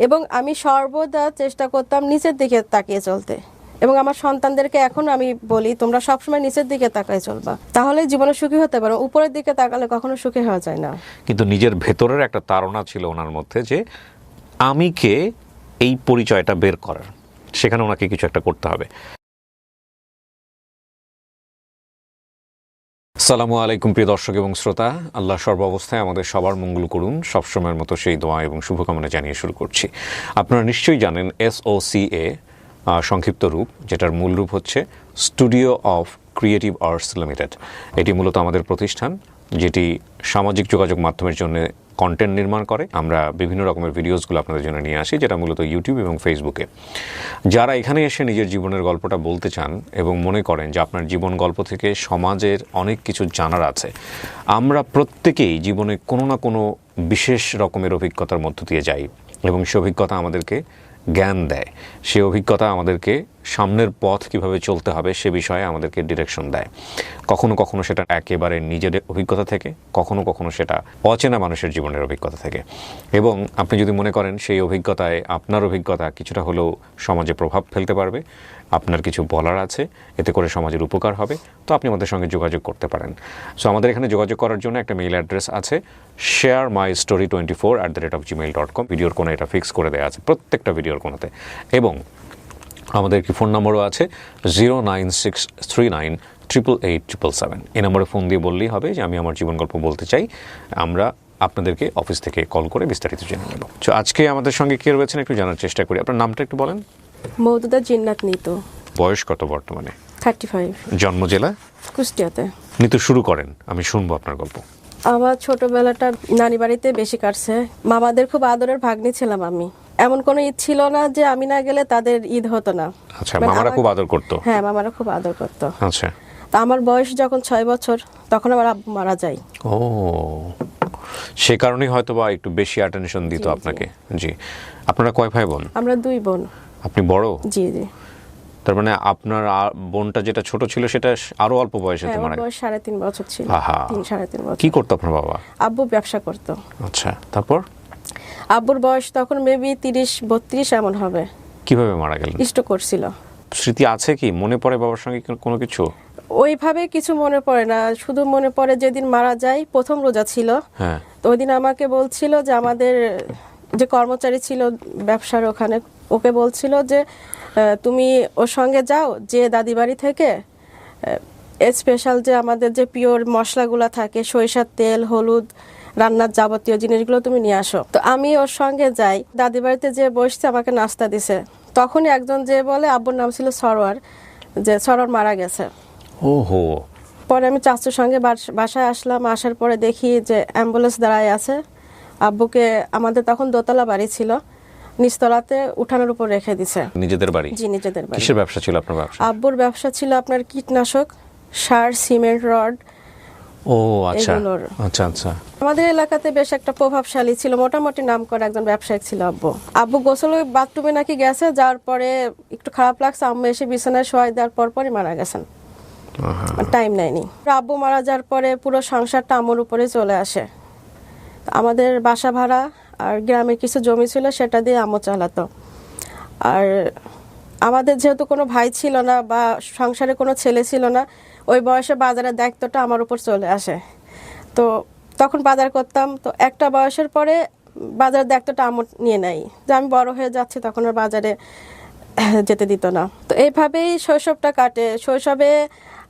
এবং আমি সর্বদা চেষ্টা করতাম নিচের দিকে তাকিয়ে চলতে, এবং আমার সন্তানদেরকে এখন আমি বলি তোমরা সবসময় নিচের দিকে তাকায় চলবা, তাহলে জীবনে সুখী হতে পারো। উপরের দিকে তাকালে কখনো সুখী হওয়া যায় না। কিন্তু নিজের ভেতরের একটা তাড়না ছিল ওনার মধ্যে যে আমি কে, এই পরিচয়টা বের করার, সেখানে ওনাকে কিছু একটা করতে হবে। আসসালামু আলাইকুম প্রিয় দর্শক এবং শ্রোতা, আল্লাহ সর্বাবস্থায় আমাদের সবার মঙ্গল করুন, সবসময়ের মতো সেই দোয়া এবং শুভকামনা জানিয়ে শুরু করছি। আপনারা নিশ্চয়ই জানেন SOCA সংক্ষিপ্ত রূপ, যেটার মূল রূপ হচ্ছে studio of creative arts limited. এটি মূলত আমাদের প্রতিষ্ঠান যেটি সামাজিক যোগাযোগ মাধ্যমের জন্য কন্টেন্ট নির্মাণ করে। আমরা বিভিন্ন রকমের ভিডিওসগুলো আপনাদের জন্য নিয়ে আসি, যেটা মূলত ইউটিউব এবং ফেসবুকে। যারা এখানে এসে নিজের জীবনের গল্পটা বলতে চান এবং মনে করেন যে আপনার জীবন গল্প থেকে সমাজের অনেক কিছু জানার আছে, আমরা প্রত্যেকেই জীবনে কোনো না কোনো বিশেষ রকমের অভিজ্ঞতার মধ্য দিয়ে যাই এবং সে অভিজ্ঞতা আমাদেরকে জ্ঞান দেয়, সে অভিজ্ঞতা আমাদেরকে সামনের পথ কিভাবে চলতে হবে সে বিষয়ে আমাদেরকে ডিরেকশন দেয়। কখনো কখনো সেটা একেবারে নিজের অভিজ্ঞতা থেকে, কখনো কখনো সেটা অচেনা মানুষের জীবনের অভিজ্ঞতা থেকে। এবং আপনি যদি মনে করেন সেই অভিজ্ঞতায় আপনার অভিজ্ঞতা কিছুটা হলেও সমাজে প্রভাব ফেলতে পারবে, আপনার কিছু বলার আছে, এতে করে সমাজের উপকার হবে, তো আপনি আমাদের সঙ্গে যোগাযোগ করতে পারেন। সো আমাদের এখানে যোগাযোগ করার জন্য একটা মেইল অ্যাড্রেস আছে, sharemystory24@gmail.com। ভিডিওর কোণে এটা ফিক্স করে দেওয়া আছে, প্রত্যেকটা ভিডিওর কোণাতে। এবং আমাদের একটি ফোন নম্বরও আছে 09639888777। এই নম্বরে ফোন দিয়ে বললেই হবে যে আমি আমার জীবন গল্প বলতে চাই, আমরা আপনাদেরকে অফিস থেকে কল করে বিস্তারিত জেনে নেব। তো আজকে আমাদের সঙ্গে কে রয়েছেন একটু জানার চেষ্টা করি। আপনার নামটা একটু বলেন। মওদুদা জিন্নাত নিতু। বয়স কত বর্তমানে? 35। জন্ম জেলা? কুষ্টিয়াতে। নিতু শুরু করেন, আমি শুনবো আপনার গল্প। আমার ছোটবেলাটা নানি বাড়িতে বেশি কাটছে। মামাদের খুব আদরের ভাগ্নি ছিলাম আমি। এমন কোনো ঈদ ছিল না যে আমি না গেলে তাদের ঈদ হতো না। আচ্ছা, মামারা খুব আদর করতো? হ্যাঁ, মামারা খুব আদর করতো। আচ্ছা। তা আমার বয়স যখন 6 বছর তখন আমার আব্বু মারা যায়। ও, সে কারণেই হয়তো বা একটু বেশি অ্যাটেনশন দিত আপনাকে। জি। আপনারা কয় ভাই বোন? আমরা 2 বোন। আপনি বড়? জি জি। তার মানে আপনার বোনটা যেটা ছোট ছিল সেটা আরো অল্প বয়সে তো মারা গেছে? বয়স 3.5 বছর ছিল। 3-3.5 বছর। কি করতো আপনার বাবা? আব্বু ব্যবসা করতো। আচ্ছা, তারপর? আব্বুর বয়স তখন মেবি 30-32 এমন হবে। কিভাবে মারা গেলেন? স্ট্রোক করছিল। স্মৃতি আছে কি, মনে পড়ে বাবার সঙ্গে কোনো কিছু? ওইভাবে কিছু মনে পড়ে না, শুধু মনে পড়ে যেদিন মারা যায় প্রথম রোজা ছিল। হ্যাঁ। তো ওই দিন আমাকে বলছিল যে আমাদের যে কর্মচারী ছিল ব্যবসার ওখানে, ওকে বলছিল যে তুমি ওর সঙ্গে যাও, যে দাদি বাড়ি থেকে স্পেশাল যে আমাদের যে পিওর মশলাগুলো থাকে, সরিষার তেল, হলুদ, রান্নার যাবতীয় জিনিসগুলো তুমি নিয়ে আসো। তো আমি ওর সঙ্গে যাই, দাদি বাড়িতে যে বসছে আমাকে নাস্তা দিছে। তখনই একজন যে বলে, আব্বুর নাম ছিল সরোয়ার, যে সরোয়ার মারা গেছে। ওহো। পরে আমি চাচুর সঙ্গে বাসায় আসলাম। আসার পরে দেখি যে অ্যাম্বুলেন্স দাঁড়ায় আছে। আব্বুকে, আমাদের তখন দোতলা বাড়ি ছিল, নিচতলাতে উঠানের উপর রেখে দিছে। নিজেদের বাড়ি? জি, নিজেদের বাড়ি। কিসের ব্যবসা ছিল আপনার ব্যবসা? আব্বুর ব্যবসা ছিল আপনার কীটনাশক, সার, সিমেন্ট, রড। ও আচ্ছা আচ্ছা আচ্ছা। আমাদের এলাকাতে বেশ একটা প্রভাবশালী ছিল, মোটামুটি নাম করা একজন ব্যবসায়িক ছিল আব্বু। আব্বু গোসল বাথরুমে নাকি গেছে, যাওয়ার পরে একটু খারাপ লাগছে, আম্মু এসে বিছানায় শোয়াই দেওয়ার পরই মারা গেছেন। টাইম নেয়নি। আব্বু মারা যাওয়ার পরে পুরো সংসারটা আম্মুর উপরে চলে আসে। আমাদের বাসা ভাড়া আর গ্রামের কিছু জমি ছিল, সেটা দিয়ে আম্মু চালাতো। আর আমাদের যেহেতু কোনো ভাই ছিল না বা সংসারে কোনো ছেলে ছিল না, ওই বয়সে বাজারের দায়িত্বটা আমার উপর চলে আসে। তো তখন বাজার করতাম। তো একটা বয়সের পরে বাজারের দায়িত্বটা আম্মু নিয়ে নেয়, যে আমি বড় হয়ে যাচ্ছি, তখন আর বাজারে যেতে দিত না। তো এইভাবেই শৈশবটা কাটে। শৈশবে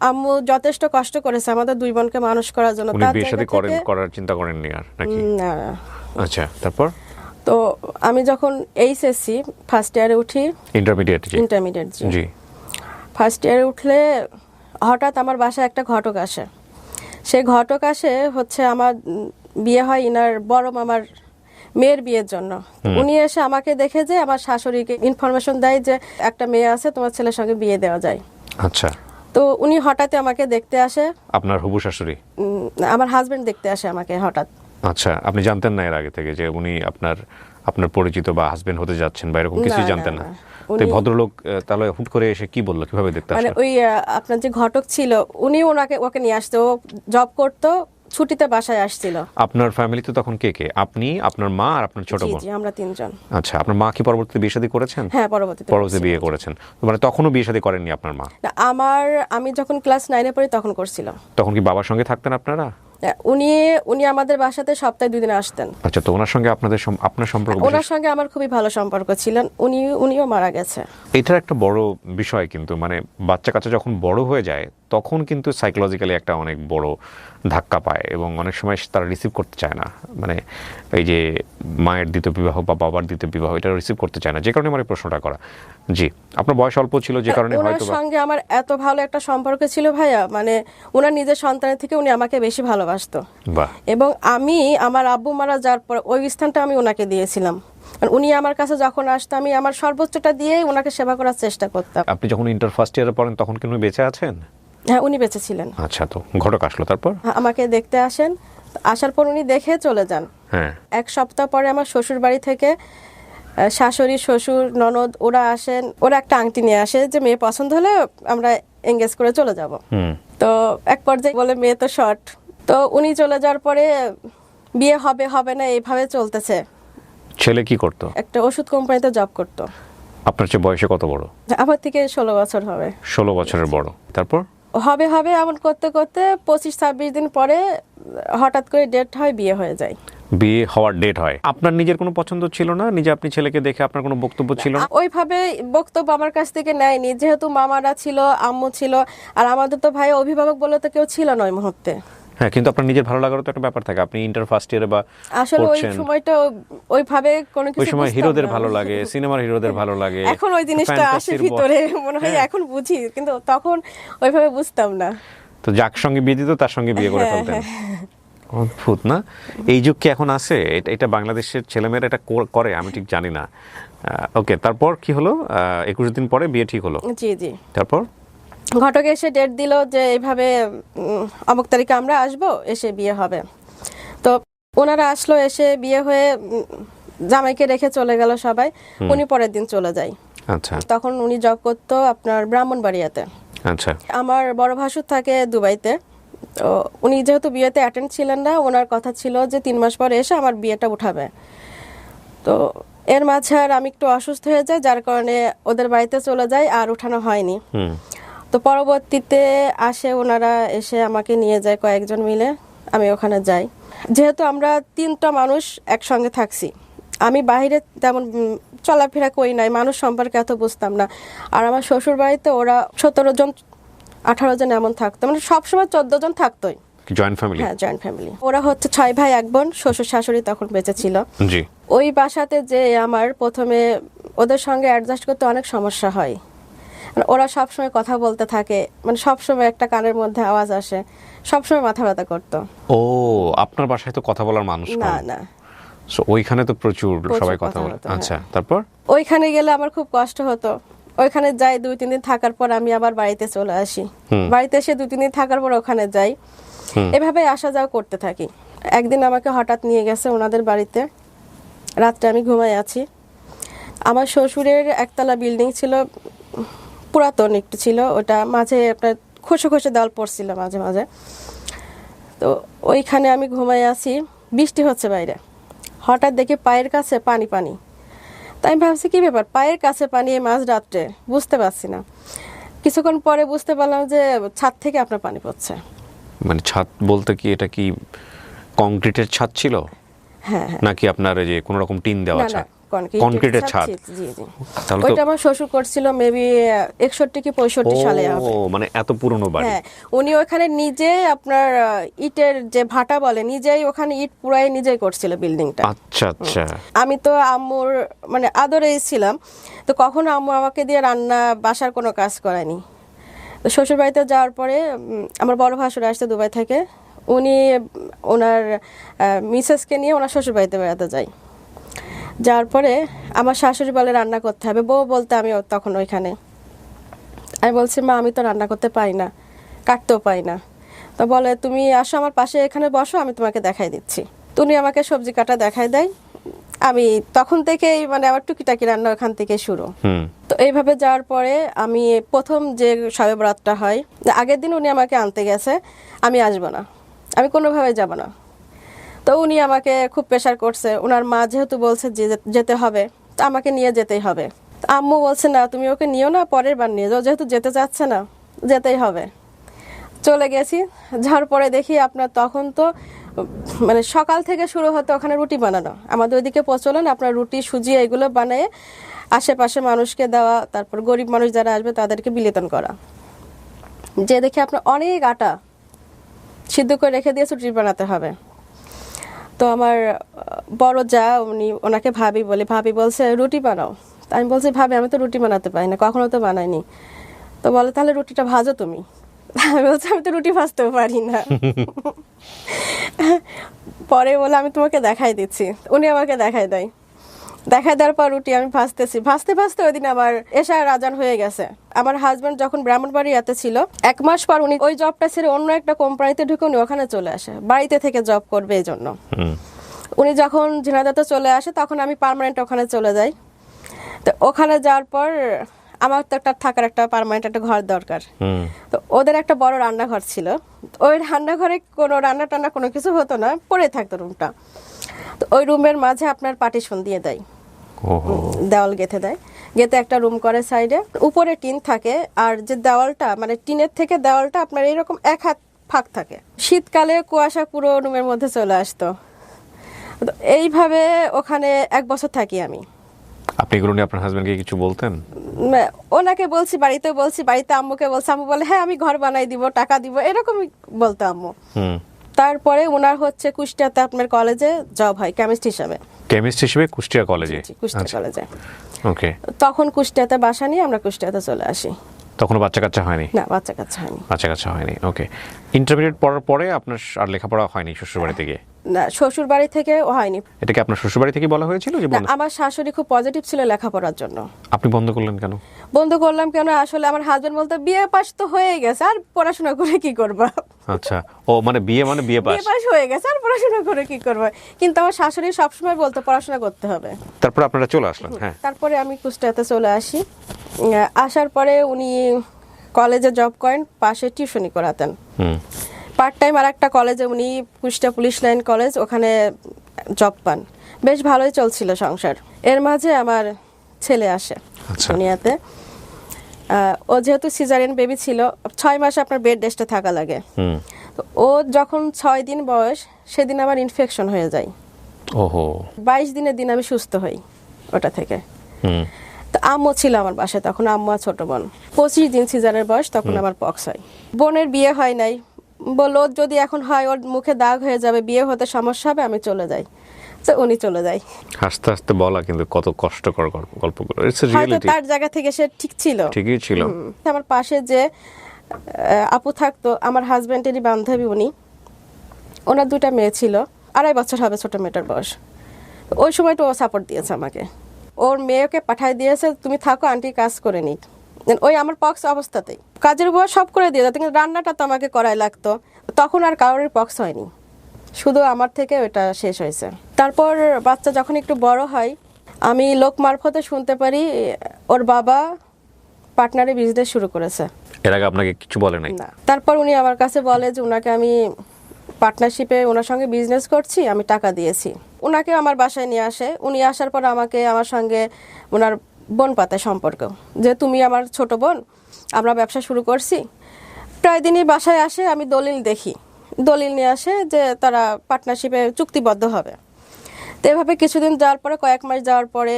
আম্মু যথেষ্ট কষ্ট করেছে আমাদের 2 বোনকে মানুষ করার জন্য। উনি বিয়ে শাদী করার চিন্তা করেননি আর নাকি? না। আচ্ছা, তারপর? তো আমি যখন এইচএসসি ফার্স্ট ইয়ারে উঠি, ইন্টারমিডিয়েট জি, ফার্স্ট ইয়ারে উঠলে হঠাৎ আমার বাসায় একটা ঘটক আসে। সেই ঘটক আসে হচ্ছে আমার বিয়ে হয় ইনার বড় মামার মেয়ের বিয়ের জন্য। উনি এসে আমাকে দেখে যে আমার শাশুড়িকে ইনফরমেশন দেয় যে একটা মেয়ে আছে, তোমার ছেলের সঙ্গে বিয়ে দেওয়া যায়। আচ্ছা। তো উনি হঠাৎ আমাকে দেখতে আসে। আপনার হবু শাশুড়ি? আমার হাজবেন্ড দেখতে আসে আমাকে হঠাৎ। আচ্ছা, আপনি জানতেন না এর আগে থেকে যে উনি আপনার পরিচিত বা হাজবেন্ড হতে যাচ্ছেন বা এরকম কিছুই জানতেন না? তো ভদ্রলোক তাহলে হুট করে এসে কি বললো, কিভাবে দেখতে আসলো? মানে ওই আপনার যে ঘটক ছিল উনি ওকে নিয়ে আসতো। ও জব করতো ছুটিতে বাসায় আসছিল। আপনার ফ্যামিলিতে তখন কে কে? আপনি, আপনার মা আর আপনার ছোট জি বোন? জি, আমরা তিনজন। আচ্ছা, আপনার মা কি পরবর্তীতে বিয়ে শাদী করেছেন? হ্যাঁ, পরবর্তীতে বিয়ে করেছেন, মানে তখনও বিয়ে শাদী করেননি আপনার মা? না, আমি যখন ক্লাস 9-এ পড়ি তখন করছিল। তখন কি বাবার সঙ্গে থাকতেন আপনারা? উনি উনি আমাদের বাসাতে সপ্তাহে 2 দিন আসতেন। আচ্ছা, তো ওনার সঙ্গে আপনার সম্পর্ক ওনার সঙ্গে আমার খুবই ভালো সম্পর্ক ছিলেন। উনিও মারা গেছে। এটার একটা বড় বিষয়, কিন্তু মানে বাচ্চা কাচ্চা যখন বড় হয়ে যায় তখন কিন্তু সাইকোলজিক্যালি একটা অনেক বড় ধাক্কা পায় এবং অনেক সময় তারা রিসিভ করতে চায় না, মানে এই যে মায়ের দ্বিতীয় বিবাহ বা বাবার দ্বিতীয় বিবাহ, এটা রিসিভ করতে চায় না, যে কারণে আমার এই প্রশ্নটা করা। জি, আপনার বয়স অল্প ছিল যে কারণে ওনার হয়তো সঙ্গে আমার এত ভালো একটা সম্পর্ক ছিল ভাইয়া, মানে ওনার নিজের সন্তানের থেকে উনি আমাকে বেশি ভালোবাসতো। বাহ। এবং আমি আমার আব্বু মারা যাওয়ার পর ওই স্থানটা আমি ওনাকে দিয়েছিলাম। উনি আমার কাছে যখন আসতো আমি আমার সর্বোচ্চটা দিয়ে ওনাকে সেবা করার চেষ্টা করতাম। আপনি যখন ইন্টার ফার্স্ট ইয়ারে পড়েন তখন কি উনি বেঁচে আছেন? হ্যাঁ, উনি বেঁচে ছিলেন। আচ্ছা, তো ঘটক আসলো তারপর? আমাকে দেখতে আসেন, আসার পর উনি দেখে চলে যান। হ্যাঁ। 1 সপ্তাহ পরে আমার শ্বশুর বাড়ি থেকে শাশুড়ি, শ্বশুর, ননদ ওরা আসেন। ওরা একটা আংটি নিয়ে আসে যে মেয়ে পছন্দ হলে আমরা এঙ্গেজ করে চলে যাব। তো এক পর্যায়ে বলে মেয়ে তো শর্ট। তো উনি চলে যাওয়ার পরে বিয়ে হবে হবে না এইভাবে চলতেছে। ছেলে কি করতো? একটা ওষুধ কোম্পানিতে জব করতো। আপনার চেয়ে বয়সে কত বড়? আমার থেকে 16 বছর হবে। 16 বছরের বড়। তারপর হবে হবে এমন করতে করতে 25-26 দিন পরে হঠাৎ করে ডেট হয়, বিয়ে হয়ে যায়। বিয়ে হওয়ার ডেট হয়। আপনার নিজের কোনো পছন্দ ছিল না? নিজে আপনি ছেলেকে দেখে আপনার কোনো বক্তব্য ছিল না? ওইভাবে বক্তব্য আমার কাছ থেকে নেয়নি, যেহেতু মামারা ছিল, আম্মু ছিল, আর আমাদের তো ভাই অভিভাবক বলে তো কেউ ছিল না ওই মুহূর্তে। হ্যাঁ, কিন্তু আপনার নিজের ভালো লাগারও তো একটা ব্যাপার থাকে। আপনি ইন্টার ফার্স্ট ইয়ারে বা আসলে ওই পড়ছেন, সময়টা ওইভাবে কোনো কিছু ওই সময় বুঝতাম হিরোদের না। ভালো লাগে, সিনেমার হিরোদের ভালো লাগে, এখন ওই জিনিসটা আসে ফ্যান্টাসির ভিতরে, মনে হয় এখন বুঝি, কিন্তু তখন ওইভাবে বুঝতাম না। তো যার সঙ্গে বিয়ে দিত তার সঙ্গে বিয়ে করে হ্যাঁ, ফেলতেন। অদ্ভুত না? এই যুগ কি এখন আছে? এটা বাংলাদেশের ছেলেমেয়েরা এটা করে, আমি ঠিক জানি না। ওকে, তারপর কি হলো? 21 দিন পরে বিয়ে ঠিক হলো। জি জি। তারপর ঘটক এসে ডেট দিল যে এইভাবে অমুক তারিখে আমরা আসবো, এসে বিয়ে হবে। তো ওনারা আসলো, এসে বিয়ে হয়ে জামাইকে রেখে চলে গেল সবাই। উনি পরের দিন চলে যায়। আচ্ছা। তখন উনি জব করতো আপনার ব্রাহ্মণবাড়িয়াতে। আচ্ছা। আমার বড় ভাসুর থাকে দুবাইতে। তো উনি যেহেতু বিয়েতে অ্যাটেন্ড ছিলেন না, ওনার কথা ছিল যে 3 মাস পরে এসে আমার বিয়েটা উঠাবে। তো এর মাঝে আর আমি একটু অসুস্থ হয়ে যাই, যার কারণে ওদের বাড়িতে চলে যাই, আর উঠানো হয়নি। তো পরবর্তীতে আসে ওনারা, এসে আমাকে নিয়ে যায় কয়েকজন মিলে, আমি ওখানে যাই। যেহেতু আমরা 3টা মানুষ একসঙ্গে থাকছি, আমি বাইরে তেমন চলাফেরা করি নাই, মানুষ সম্পর্কে এত বুঝতাম না। আর আমার শ্বশুর বাড়িতে ওরা 17 জন 18 জন এমন থাকতো, মানে সবসময় 14 জন থাকতোই। Joint family? হ্যাঁ, জয়েন্ট ফ্যামিলি। ওরা হচ্ছে 6 ভাই 1 বোন, শ্বশুর শাশুড়ি তখন বেঁচে ছিল। জি। ওই বাসাতে যে আমার প্রথমে ওদের সঙ্গে অ্যাডজাস্ট করতে অনেক সমস্যা হয়। মানে ওরা সবসময় কথা বলতে থাকে, মানে সবসময় একটা কানের মধ্যে আওয়াজ আসে, সবসময় মাথা ব্যথা করতো। ও, আপনার বাসায় তো কথা বলার মানুষ না কম। না, সো ওইখানে তো প্রচুর সবাই কথা কথা বলে। হতো, আচ্ছা, হ্যাঁ। তারপর? ওইখানে গেলে আমার খুব কষ্ট হতো। ওইখানে যাই 2-3 দিন থাকার পর আমি আবার বাড়িতে চলে আসি। বাড়িতে এসে 2-3 দিন থাকার পর ওখানে যাই, এভাবে আসা যাওয়া করতে থাকি। একদিন আমাকে হঠাৎ নিয়ে গেছে ওনাদের বাড়িতে, রাত্রে আমি ঘুমাই আছি। আমার শ্বশুরের একতলা বিল্ডিং ছিল, পুরাতন একটু ছিল, ওটা মাঝে আপনার খসে খসে দেওয়াল পড়ছিল মাঝে মাঝে। তো ওইখানে আমি ঘুমাই আছি, বৃষ্টি হচ্ছে বাইরে, হঠাৎ দেখি পায়ের কাছে পানি পানি। তাই আমি ভাবছি কি ব্যাপার, পায়ের কাছে পানি এই মাঝ রাত্রে, বুঝতে পারছি না। কিছুক্ষণ পরে বুঝতে পারলাম যে ছাদ থেকে আপনার পানি পড়ছে। মানে ছাদ বলতে কি এটা কি কংক্রিটের ছাদ ছিল? হ্যাঁ হ্যাঁ। নাকি আপনার এই যে কোনো রকম টিন দেওয়া না না, ছাদ? কংক্রিটের ছাদ? জি জি। তাহলে তো ওইটা আমার শ্বশুর করছিল মেবি 61 কি 65 সালে হবে। ও, মানে এত পুরনো বাড়ি। হ্যাঁ, উনি ওখানে নিজে আপনার ইটের যে ভাটা বলে, নিজেই ওখানে ইট পুরাই নিজেই করছিল বিল্ডিংটা। আচ্ছা আচ্ছা। আমি তো আম্মুর মানে আদরেই ছিলাম, তো কখনো আম্মু আমাকে দিয়ে রান্না বাসার কোনো কাজ করায়নি। তো শ্বশুর বাড়িতে যাওয়ার পরে আমার বড় ভাসুর আসছে দুবাই থেকে, উনি ওনার মিসেসকে নিয়ে ওনার শ্বশুর বাড়িতে বেড়াতে যায়। যাওয়ার পরে আমার শাশুড়ি বলে রান্না করতে হবে, বউ বলতে আমি তখন ওইখানে। আমি বলছি মা আমি তো রান্না করতে পারি না, কাটতেও পারি না। তো বলে তুমি আসো আমার পাশে, এখানে বসো, আমি তোমাকে দেখাই দিচ্ছি। তো উনি আমাকে সবজি কাটা দেখাই দেয়। আমি তখন থেকেই মানে আমার টুকিটাকি রান্না ওখান থেকে শুরু। তো এইভাবে যাওয়ার পরে আমি প্রথম যে শবে বরাতটা হয়, আগের দিন উনি আমাকে আনতে গেছে, আমি আসবো না, আমি কোনোভাবে যাব না। তো উনি আমাকে খুব প্রেশার করছে, ওনার মা যেহেতু বলছে যে যেতে হবে, তো আমাকে নিয়ে যেতেই হবে। তো আম্মু বলছে না তুমি ওকে নিও না, পরের বার নিয়ে যাও, যেহেতু যেতে চাচ্ছে না যেতেই হবে। চলে গেছি, যাওয়ার পরে দেখি আপনার তখন তো মানে সকাল থেকে শুরু হতো ওখানে রুটি বানানো, আমাদের ওইদিকে প্রচলন আপনার রুটি সুজি এগুলো বানিয়ে আশেপাশে মানুষকে দেওয়া, তারপর গরিব মানুষ যারা আসবে তাদেরকে বিলিতন করা। যে দেখি আপনার অনেক আটা সিদ্ধ করে রেখে দিয়েছে, রুটি বানাতে হবে। তো আমার বড় যা ওনাকে ভাবি বলে, ভাবি বলছে রুটি বানাও। তা আমি বলছি ভাবি আমি তো রুটি বানাতে পারি না, কখনো তো বানাইনি। তো বলে তাহলে রুটিটা ভাজো তুমি। আমি বলছি আমি তো রুটি ভাজতেও পারি না। পরে বলে আমি তোমাকে দেখাই দিচ্ছি, উনি আমাকে দেখাই দেওয়ার পর রুটি আমি ভাজতেছি, ভাজতে ভাজতে ওই দিন আমার এশার আজান হয়ে গেছে। আমার হাজবেন্ড যখন ব্রাহ্মণবাড়িয়াতে ছিল, 1 মাস পর উনি ওই জবটা ছেড়ে অন্য একটা কোম্পানিতে ঢুকে উনি ওখানে চলে আসে, বাড়িতে থেকে জব করবে এই জন্য। উনি যখন ঝিনাইদহে চলে আসে তখন আমি পার্মানেন্ট ওখানে চলে যাই। তো ওখানে যাওয়ার পর আমার তো একটা থাকার একটা পার্মানেন্ট একটা ঘর দরকার। তো ওদের একটা বড় রান্নাঘর ছিল, ওই রান্নাঘরে কোনো রান্না টান্না কোনো কিছু হতো না, পড়ে থাকতো রুমটা। তো ওই রুমের মাঝে আপনার পার্টিশন দিয়ে দেয়, দেওয়াল গেঁথে দেয়, গেঁথে একটা রুম করে সাইডে, উপরে টিন থাকে, আর যে দেওয়ালটা মানে টিনের থেকে দেওয়ালটা আপনার এইরকম 1 হাত ফাঁক থাকে। শীতকালে কুয়াশা পুরো রুমের মধ্যে চলে আসতো। তো এইভাবে ওখানে 1 বছর থাকি আমি। আপনি এগুলো নিয়ে আপনার হাজবেন্ডকে কিছু বলতেন? ওনাকে বলছি, বাড়িতে বলছি, বাড়িতে আম্মুকে বলছি, আম্মু বলে হ্যাঁ আমি ঘর বানাই দিব, টাকা দিব, এরকমই বলতো আম্মু। তারপরে ওনার হচ্ছে কুষ্টিয়াতে আপনার কলেজে জব হয় কেমিস্ট হিসাবে। কেমিস্ট হিসেবে কুষ্টিয়া কলেজে? কুষ্টিয়া কলেজে। ওকে। তখন কুষ্টিয়াতে বাসা নিয়ে আমরা কুষ্টিয়াতে চলে আসি। তখন বাচ্চা কাচ্চা হয়নি? না, বাচ্চা কাচ্চা হয়নি। ওকে। ইন্টারমিডিয়েট পড়ার পরে আপনার আর লেখাপড়া হয়নি শ্বশুরবাড়িতে গিয়ে? না, শ্বশুর বাড়ি থেকে হয়নি। এটা কি আপনার শ্বশুরবাড়ি থেকে বলা হয়েছিল যে বন্ধ? আমার শাশুড়ি খুব পজিটিভ ছিল লেখাপড়ার জন্য। আপনি বন্ধ করলেন কেন? বন্ধ করলাম কেন, আসলে আমার হাজবেন্ড বলতো বিয়ে পাস তো হয়ে গেছে, আর পড়াশোনা করে কি করবা। আচ্ছা, ও মানে বিয়ে পাস হয়ে গেছে, আর পড়াশোনা করে কি করবা। কিন্তু আমার শাশুড়ি সবসময় বলতো পড়াশোনা করতে হবে। তারপর আপনারা চলে আসলেন? হ্যাঁ। তারপরে আমি কুষ্টিয়াতে চলে আসি। আসার পরে উনি কলেজে জব করেন, পাশে টিউশনি করাতেন। পার্ট টাইম আর একটা কলেজে উনি কুষ্টিয়া পুলিশ লাইন কলেজ, ওখানে জব পান। বেশ ভালোই চলছিল সংসার। এর মাঝে আমার ছেলে আসে দুনিয়াতে। ও যেহেতু সিজারিয়ান বেবি ছিল, 6 মাস আপনার বেড রেস্টে থাকা লাগে। তো ও যখন 6 দিন বয়স, সেদিন আমার ইনফেকশন হয়ে যায়। 22 দিনের দিন আমি সুস্থ হই ওটা থেকে। তো আম্মু ছিল আমার বাসায় তখন, আম্মু আর ছোট বোন। 25 দিন সিজারের বয়স, তখন আমার পক্স হয়। বোনের বিয়ে হয় নাই, বললো যদি এখন হয় ওর মুখে দাগ হয়ে যাবে, বিয়ে হতে সমস্যা হবে, আমি চলে যাই। তো উনি চলে যায়। আস্তে আস্তে বলা কিন্তু কত কষ্টকর গল্পগুলো। হয়তো তার জায়গা থেকে সে ঠিকই ছিল। আমার পাশে যে আপু থাকতো, আমার হাজবেন্ডেরই বান্ধবী, ওনার 2টা মেয়ে ছিল, 2.5 বছর হবে ছোট মেয়েটার বয়স। ওই সময়টা ও সাপোর্ট দিয়েছে আমাকে, ওর মেয়েকে পাঠাই দিয়েছে তুমি থাকো, আন্টি কাজ করে নিক। ওই আমার পক্স অবস্থাতেই কাজের উপর সব করে দিয়ে যেত, কিন্তু রান্নাটা তো আমাকে করাই লাগতো। তখন আর কারোর পক্স হয়নি, শুধু আমার থেকে ওটা শেষ হয়েছে। তারপর বাচ্চা যখন একটু বড় হয়, আমি লোক মারফতে শুনতে পারি ওর বাবা পার্টনারে বিজনেস শুরু করেছে। এর আগে আপনাকে কিছু বলে নাই? না। তারপর উনি আমার কাছে বলে যে ওনাকে আমি পার্টনারশিপে ওনার সঙ্গে বিজনেস করছি, আমি টাকা দিয়েছি। ওনাকে আমার বাসায় নিয়ে আসে। উনি আসার পর আমাকে আমার সঙ্গে ওনার বোন পাতায় সম্পর্ক, যে তুমি আমার ছোট বোন, আমরা ব্যবসা শুরু করছি। প্রায় দিনই বাসায় আসে, আমি দলিল দেখি, দলিল নিয়ে আসে যে তারা পার্টনারশিপে চুক্তিবদ্ধ হবে। তো এভাবে কিছুদিন যাওয়ার পরে, কয়েক মাস যাওয়ার পরে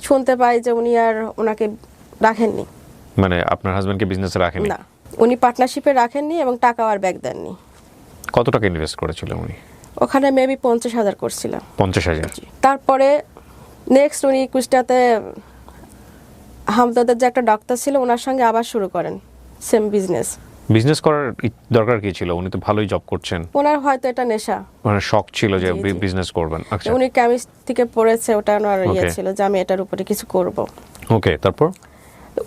শুনতে পাই যে উনি আর ওনাকে রাখেননি। মানে আপনার হাজবেন্ডকে বিজনেসে রাখেননি? না, উনি পার্টনারশিপে রাখেননি এবং টাকা আর ব্যাক দেননি। কত টাকা ইনভেস্ট করেছিল উনি ওখানে? মেবি 50,000 করছিল। 50,000? তারপরে নেক্সট উনি কুষ্টিয়াতে হামদাদের যে একটা ডাক্তার ছিল, ওনার সঙ্গে আবার শুরু করেন সেম বিজনেস করার দরকার কি ছিল? উনি তো ভালোই জব করছেন। ওনার হয়তো এটা নেশা, মানে শখ ছিল যে বিজনেস করবেন। আচ্ছা, উনি কেমিস্ট থেকে পড়েছে, ওটা ওনার ছিল যে আমি এটার উপরে কিছু করব। ওকে। তারপর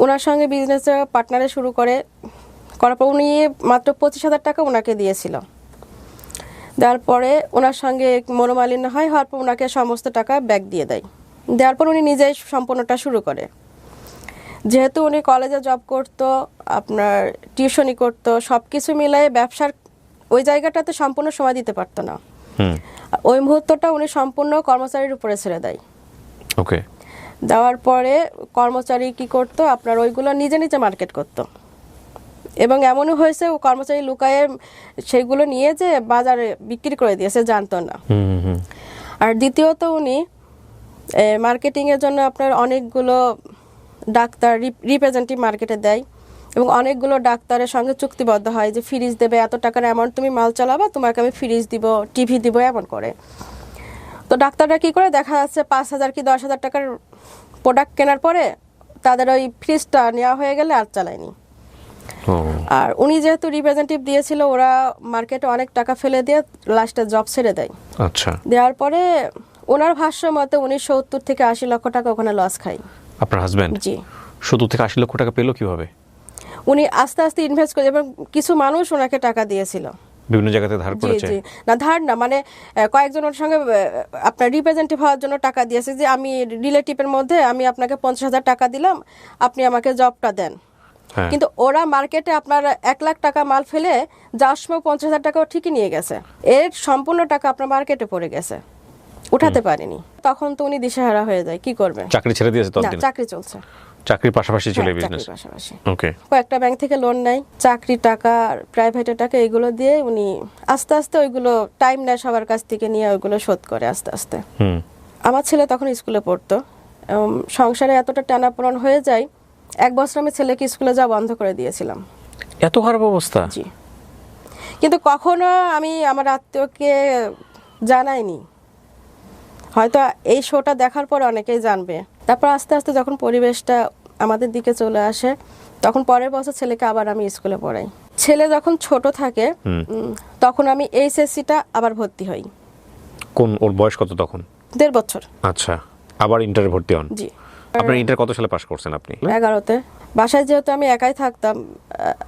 ওনার সঙ্গে বিজনেস পার্টনারে শুরু করার পর উনি মাত্র 25,000 টাকা ওনাকে দিয়েছিল। দেওয়ার পরে ওনার সঙ্গে মনোমালিন্য হওয়ার পর ওনাকে সমস্ত টাকা ব্যাক দিয়ে দেয়। দেওয়ার পর উনি নিজেই সম্পূর্ণটা শুরু করে। যেহেতু উনি কলেজে জব করতো, আপনার টিউশনি করতো, সব কিছু মিলাই ব্যবসার ওই জায়গাটাতে সম্পূর্ণ সময় দিতে পারতো না। হুম। ওই মুহূর্তটা উনি সম্পূর্ণ কর্মচারীর উপরে ছেড়ে দেয়। ওকে। দেওয়ার পরে কর্মচারী কি করতো, আপনার ওইগুলো নিজে নিজে মার্কেট করতো, এবং এমনও হয়েছে ও কর্মচারী লুকায়ে সেইগুলো নিয়ে যে বাজারে বিক্রি করে দিয়েছে, জানতো না। হুম হুম। আর দ্বিতীয়ত উনি মার্কেটিংয়ের জন্য আপনার অনেকগুলো ডাক্তার রিপ্রেজেন্টেটিভ মার্কেটে দেয়, এবং অনেকগুলো ডাক্তারের সঙ্গে চুক্তিবদ্ধ হয় যে ফ্রিজ দেবে, এত টাকার অ্যামাউন্ট তুমি মাল চালাবা, তোমাকে আমি ফ্রিজ দিব, টিভি দিব, এমন করে। তো ডাক্তাররা কি করে, দেখা যাচ্ছে 5,000 কি 10,000 টাকার প্রোডাক্ট কেনার পরে তাদের ওই ফ্রিজটা নেওয়া হয়ে গেলে আর চালায়নি। আর উনি যেহেতু রিপ্রেজেন্টেটিভ দিয়েছিল, ওরা মার্কেটে অনেক টাকা ফেলে দিয়ে লাস্টে জব ছেড়ে দেয়। আচ্ছা। দেওয়ার পরে ওনার ভাষ্য মতে উনি 70 থেকে 80 লক্ষ টাকা ওখানে লস খায়। আপনার হাজবেন্ড? জি। 70 থেকে 80 লক্ষ টাকা পেলো কিভাবে? উনি আস্তে আস্তে ইনভেস্ট করে, এবং কিছু মানুষ ওনাকে টাকা দিয়েছিল, বিভিন্ন জায়গাতে ধার করেছে। জি, না ধার না, মানে কয়েকজন ওর সঙ্গে আপনার রিপ্রেজেন্টেটিভ হওয়ার জন্য টাকা দিয়েছে, যে আমি রিলেটিভের মধ্যে আমি আপনাকে 50,000 টাকা দিলাম, আপনি আমাকে জবটা দেন। কিন্তু ওরা মার্কেটে আপনার 1 লাখ টাকা মাল ফেলে যাওয়ার সময় 50,000 টাকাও ঠিকই নিয়ে গেছে, এর সম্পূর্ণ টাকা আপনার মার্কেটে পড়ে গেছে, উঠাতে পারেনি। তখন তো উনি দিশেহারা হয়ে যায়, কি করবে? চাকরি ছেড়ে দিয়েছে ততদিন? না, চাকরি চলছে, চাকরির পাশাপাশি চলে বিজনেস। পাশাপাশি ওকে। কয়েকটা ব্যাংক থেকে লোন নেয়, চাকরি টাকা, প্রাইভেটের টাকা, এগুলো দিয়ে উনি আস্তে আস্তে ওইগুলো টাইম নেয় সবার কাছ থেকে নিয়ে ওইগুলো শোধ করে আস্তে আস্তে। আমার ছেলে তখন স্কুলে পড়তো, সংসারে এতটা টানাপোড়েন হয়ে যায়, 1 বছর আমি ছেলেকে স্কুলে যাওয়া বন্ধ করে দিয়েছিলাম। এত খারাপ অবস্থা? জি। কিন্তু কখনো আমি আমার আত্মীয়কে জানাইনি, হয়তো এই শোটা দেখার পর অনেকেই জানবে। তারপর আস্তে আস্তে যখন পরিবেশটা আমাদের দিকে চলে আসে, তখন পরের বছর ছেলেকে আবার আমি স্কুলে পড়াই। ছেলে যখন ছোট থাকে তখন আমি এইচএসসিটা আবার ভর্তি হই। কোন, ওর বয়স কত তখন? 1.5 বছর। আচ্ছা, আবার ইন্টারে ভর্তি হন? জি। আপনার ইন্টার কত সালে পাস করছেন আপনি? 11তে। বাসায় যেহেতু আমি একাই থাকতাম,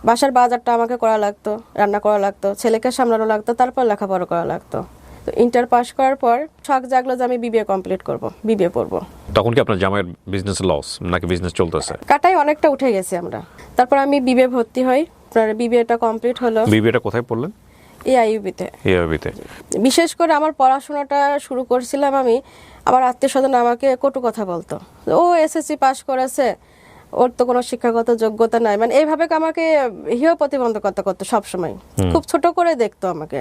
বাসার বাজারটা আমাকে করা লাগতো, রান্না করা লাগতো, ছেলেকে সামলানো লাগতো, তারপর লেখাপড়া করা লাগতো। তো ইন্টার পাস করার পর শখ জাগলো যে আমি বিবিএ কমপ্লিট করব, বিবিএ পড়বো। তখন কি আপনার জামাইয়ের বিজনেস লস নাকি বিজনেস চলতেছে? কাটাই অনেকটা উঠে গেছি আমরা। তারপর আমি বিবিএ ভর্তি হই, আপনার বিবিএটা কমপ্লিট হলো। বিবিএটা কোথায় পড়লেন? এআইইউবিতে। এআইইউবিতে। বিশেষ করে আমার পড়াশোনাটা শুরু করছিলাম আমি, আমার আত্মীয়স্বজন আমাকে কটু কথা বলতো, ও এসএসসি পাস করেছে, ওর তো কোনো শিক্ষাগত যোগ্যতা নাই, মানে এইভাবে আমাকে হেয় প্রতিবন্ধকতা করতো সবসময়, খুব ছোট করে দেখতো আমাকে।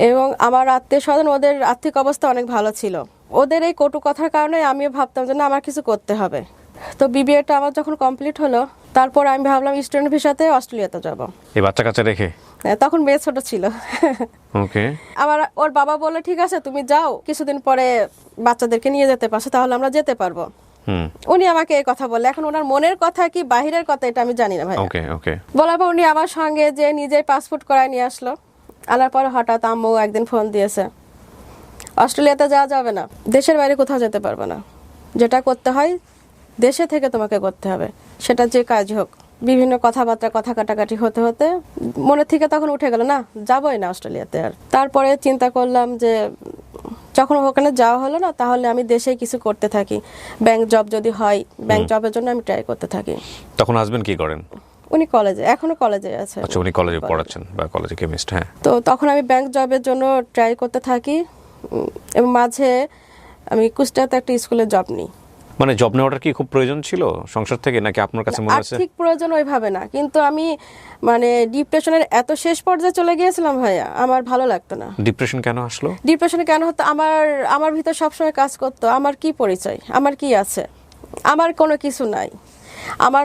এবং আমার আত্মীয়স্বজন, ওদের আর্থিক অবস্থা অনেক ভালো ছিল, ওদের এই কটু কথার কারণে আমিও ভাবতাম যে না, আমার কিছু করতে হবে। তো বিবিএটা আমার যখন কমপ্লিট হলো, তারপর আমি ভাবলাম স্টুডেন্ট ভিসাতে অস্ট্রেলিয়াতে যাব। এই বাচ্চা কাচ্চা রেখে? তখন মেয়ে ছোট ছিল। ওকে। আমার ওর বাবা বলে ঠিক আছে তুমি যাও, কিছুদিন পরে বাচ্চাদেরকে নিয়ে যেতে পারছো, তাহলে আমরা যেতে পারবো। উনি আমাকে এই কথা বলে, এখন ওনার মনের কথা কি বাহিরের কথা এটা আমি জানি না ভাই। ওকে ওকে। বলার পর উনি আমার সঙ্গে যে নিজেই পাসপোর্ট করায় নিয়ে আসলো। আনার পরে হঠাৎ আম্মু একদিন ফোন দিয়েছে, অস্ট্রেলিয়াতে যাওয়া যাবে না, দেশের বাইরে কোথাও যেতে পারবে না, যেটা করতে হয় দেশে থেকে তোমাকে করতে হবে, সেটা যে কাজ হোক। বিভিন্ন কথাবার্তা, কথা কাটাকাটি হতে হতে মনে থেকে তখন উঠে গেল না, যাবোই না অস্ট্রেলিয়াতে আর। তারপরে চিন্তা করলাম যে যখন ওখানে যাওয়া হলো না, তাহলে আমি দেশেই কিছু করতে থাকি, ব্যাংক জব যদি হয়, ব্যাংক জবের জন্য আমি ট্রাই করতে থাকি। তখন হাজবেন্ড কি করেন? উনি কলেজে, এখনো কলেজে আছে। আচ্ছা, উনি কলেজে পড়াচ্ছেন বা কলেজে কেমিস্ট। হ্যাঁ। তো তখন আমি ব্যাংক জবের জন্য ট্রাই করতে থাকি, এবং মাঝে আমি কুষ্টিয়াতে একটা স্কুলে জব নিই। মানে জব নেওয়াটা কি খুব প্রয়োজন ছিল সংসার থেকে, নাকি আপনার কাছে মনে হচ্ছে? আর্থিক প্রয়োজন ওইভাবে না, কিন্তু আমি মানে ডিপ্রেশনের এত শেষ পর্যায়ে চলে গিয়েছিলাম ভাইয়া, আমার ভালো লাগতো না। ডিপ্রেশন কেন আসলো? ডিপ্রেশন কেন হতো, আমার ভিতর সবসময় কাজ করতো আমার কি পরিচয়, আমার কি আছে, আমার কোনো কিছু নাই। আমার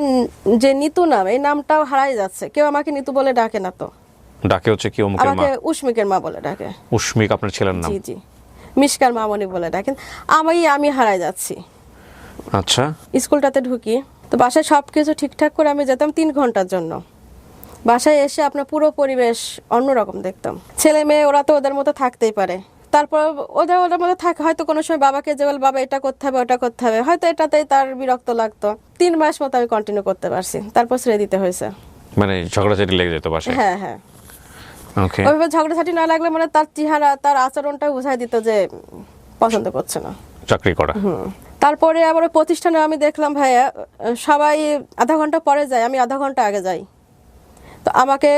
যে নিতু নাম, এই নামটাও হারাই যাচ্ছে, কেউ আমাকে নিতু বলে ডাকে না, তো ডাকে হচ্ছে কি অমুকের মা? আমাকে উস্মিকের মা বলে ডাকে। উস্মিক আপনার ছেলের নাম? জি জি, মিশকার মামনি বলে ডাকেন। আমি হারাই যাচ্ছি। আচ্ছা। স্কুলটাতে ঢুকি, তো বাসায় সবকিছু ঠিকঠাক করে আমি যেতাম 3 ঘন্টার জন্য। বাসায় এসে আপনার পুরো পরিবেশ অন্যরকম দেখতাম। ছেলে মেয়ে ওরা তো ওদের মতো থাকতেই পারে, তারপর ওদের মতো থাকে, হয়তো কোনো সময় বাবাকে যে বল বাবা এটা করতে হবে, ওটা করতে হবে, হয়তো এটাতেই তার বিরক্ত লাগতো। 3 মাস মতো আমি কন্টিনিউ করতে পারছি, তারপর ছেড়ে দিতে হয়েছে। মানে ঝগড়াঝাটি লেগে যেত বাসায়? হ্যাঁ হ্যাঁ। ওকে। ওইভাবে ঝগড়াঝাটি না লাগলে মানে তার চেহারা, তার আচরণটা বোঝাই দিত যে পছন্দ করছে না চাকরি করা। তারপরে আবার ওই প্রতিষ্ঠানে আমি দেখলাম ভাইয়া, সবাই আধা ঘন্টা পরে যায়, আমি আধা ঘন্টা আগে যাই। তো আমাকে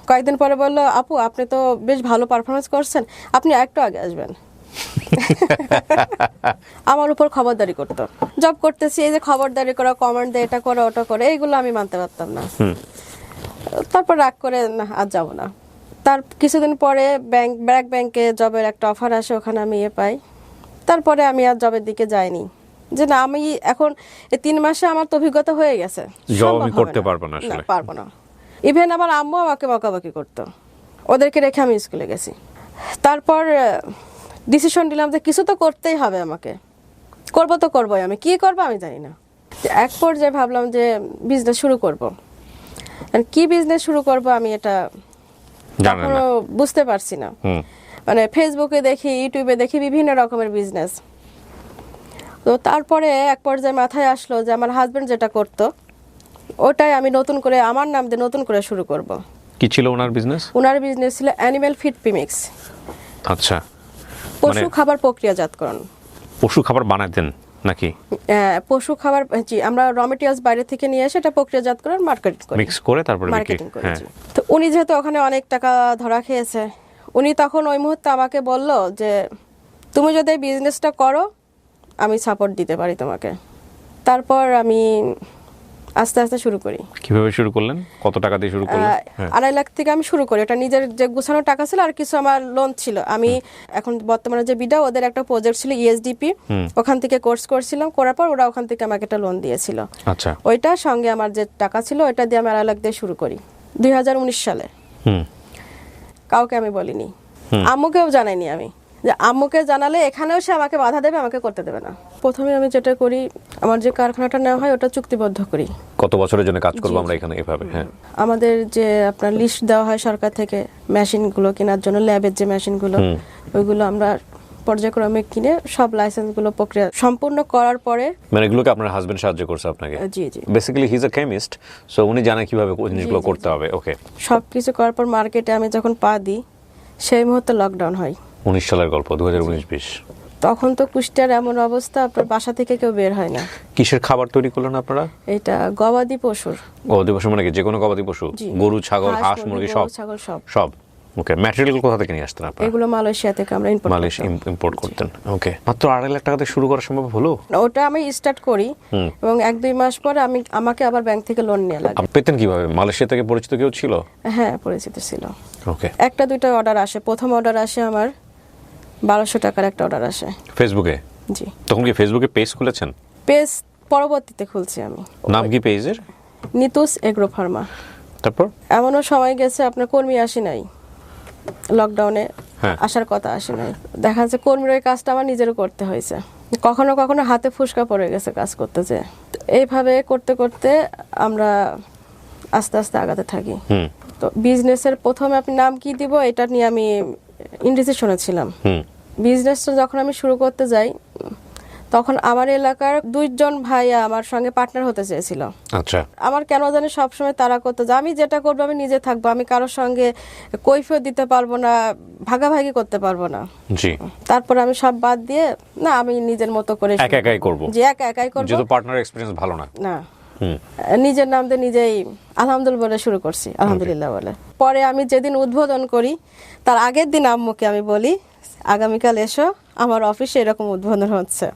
কয়েকদিন পরে বললো, আপু আপনি তো বেশ ভালো পারফরমেন্স করছেন, আপনি একটু আগে আসবেন। আমার উপর খবরদারি করতো। জব করতেছি, এই যে খবরদারি করা, কমান্ড দেয়, এটা করে ওটা করে, এইগুলো আমি মানতে পারতাম না। তারপর রাগ করে না, আজ যাবো না। তার কিছুদিন পরে ব্র্যাক ব্যাংকে জবের একটা অফার আসে, ওখানে আমি পাই। তারপরে আমি আর জবের দিকে যাইনি, যে না আমি এখন এই 3 মাসে আমার তো অভিজ্ঞতা হয়ে গেছে, জব আমি করতে পারবো না, আসলে পারবো না। ইভেন আমার আম্মু আমাকে বকাবকি করতো, ওদেরকে রেখে আমি স্কুলে গেছি। তারপর ডিসিশন নিলাম যে কিছু তো করতেই হবে আমাকে, করবো তো করবোই, আমি কি করবো আমি জানি না। এক পর্যায়ে ভাবলাম যে বিজনেস শুরু করব। কি বিজনেস শুরু করব আমি এটা এখনো বুঝতে পারছি না। মানে ফেসবুকে দেখি, ইউটিউবে দেখি বিভিন্ন রকমের বিজনেস। তো তারপরে এক পর্যায়ে মাথায় আসলো যে আমার হাজবেন্ড যেটা করতো ওটাই আমি নতুন করে আমার নাম দিয়ে নতুন করে শুরু করব। কি ছিল ওনার বিজনেস? ওনার বিজনেস ছিল অ্যানিম্যাল ফিড প্রিমিক্স। আচ্ছা, পশু খাবার প্রক্রিয়াজাতকরণ। পশু খাবার বানাতেন নাকি? পশু খাবার, জি, আমরা র মেটেরিয়ালস বাইরে থেকে নিয়ে এসে এটা প্রক্রিয়াজাত করে মার্কেটিং করি, মিক্স করে তারপরে মার্কেটিং করি। তো উনি যেহেতু ওখানে অনেক টাকা ধরা খেয়েছে, উনি তখন ওই মুহূর্তে আমাকে বলল যে তুমি যদি এই বিজনেসটা করো আমি সাপোর্ট দিতে পারি তোমাকে। তারপর আমি আস্তে আস্তে শুরু করি। কিভাবে শুরু করলেন? কত টাকা দিয়ে শুরু করলেন? 2.5 লাখ থেকে আমি শুরু করি। এটা নিজের যে গুছানো টাকা ছিল, আর কিছু আমার লোন ছিল। আমি এখন বর্তমানে যে বিডা, ওদের একটা প্রজেক্ট ছিল ইএসডিপি, ওখান থেকে কোর্স করছিলাম, করার পর ওরা ওখান থেকে আমাকে একটা লোন দিয়েছিল। আচ্ছা, ওইটা সঙ্গে আমার যে টাকা ছিল ওইটা দিয়ে আমি 2.5 লাখ দিয়ে শুরু করি 2019 সালে। কাউকে আমি বলিনি, আম্মুকেও জানাইনি আমি, যে আম্মুকে জানালে এখানেও সে আমাকে বাধা দেবে, আমাকে করতে দেবে না। প্রথমে আমি যেটা করি, আমার যে কারখানাটা নেওয়া হয় ওটা চুক্তিবদ্ধ করি। কত বছরের জন্য কাজ করব আমরা এখানে এভাবে? হ্যাঁ, আমাদের যে আপনার লিস্ট দেওয়া হয় সরকার থেকে মেশিনগুলো কেনার জন্য, ল্যাবের যে মেশিনগুলো, ওইগুলো আমরা পর্যায়ক্রমে কিনে সব লাইসেন্সগুলো প্রক্রিয়া সম্পূর্ণ করার পরে, মানে এগুলোকে আপনার হাজবেন্ড সাহায্য করছে আপনাকে? জি জি, basically he is a chemist, so উনি জানেন কিভাবে জিনিসগুলো করতে হবে। ওকে, সবকিছু করার পর মার্কেটে আমি যখন পা দিই সেই মুহূর্তে লকডাউন হয়। 19 সালের গল্প, 2019-20। তখন তো কুষ্টিয়ার এমন অবস্থা, আপনার বাসা থেকে কেউ বের হয় না। কিসের খাবার তৈরি করলেন আপনারা? এটা গবাদি পশুর। গবাদি পশু মানে কি? যে কোনো গবাদি পশু? গরু, ছাগল, হাঁস, মুরগি, সব? ছাগল সব। সব। ওকে, ম্যাটেরিয়াল কোথা থেকে নিয়ে আসতেন আপনারা? এগুলো মালয়েশিয়া থেকে আমরা ইম্পোর্ট করতেন। ওকে, মাত্র 2.5 লাখ টাকা দিয়ে শুরু করা সম্ভব হলো? ওটা আমি স্টার্ট করি এবং 1-2 মাস পরে আমাকে আবার ব্যাংক থেকে লোন নিয়ে লাগে। আপনি পেতেন কিভাবে? মালয়েশিয়া থেকে পরিচিত কেউ ছিল? হ্যাঁ, পরিচিত ছিল। ওকে, 1-2টা অর্ডার আসে। প্রথম অর্ডার আসে আমার 1200 টাকার একটা অর্ডার আসে ফেসবুকে। জি। তখন কি ফেসবুকে পেজ খুলেছেন? পেজ পরবর্তীতে খুলছি আমি। নাম কি পেজের? নিতুস এগ্রো ফার্মা। তারপর এমনও সময় গেছে আপনার কর্মী আসি নাই, লকডাউনে আসার কথা আসে নাই, দেখা যাচ্ছে কর্মীর ওই কাজটা আমার নিজেরও করতে হয়েছে। কখনো কখনো হাতে ফুসকা পড়ে গেছে কাজ করতে যে। এইভাবে করতে করতে আমরা আস্তে আস্তে আগাতে থাকি। তো বিজনেসের প্রথমে আপনি নাম কি দিব এটা নিয়ে আমি ইনডিসিশনে ছিলাম। বিজনেসটা যখন আমি শুরু করতে যাই তখন আমার এলাকার 2 জন ভাইয়া আমার সঙ্গে পার্টনার হতে চেয়েছিল। আচ্ছা, আমার কেন জানি সবসময় তারা করতো যে আমি যেটা করবো আমি নিজে থাকবো, আমি কারোর সঙ্গে কৈফিয়ত দিতে পারবো না, ভাগাভাগি করতে পারবো না। জি। তারপর আমি সব বাদ দিয়ে না, আমি নিজের মতো করে একাই করব। জি, একাই করব। যেহেতু পার্টনার এক্সপেরিয়েন্স ভালো না। না, নিজের নাম দিয়ে নিজেই আলহামদুলিল্লাহ বলে শুরু করছি, আলহামদুলিল্লাহ বলে। পরে আমি যেদিন উদ্বোধন করি তার আগের দিন আম্মুকে আমি বলি আগামীকাল এসো, আমার অফিসে এরকম উদ্বোধন হচ্ছে।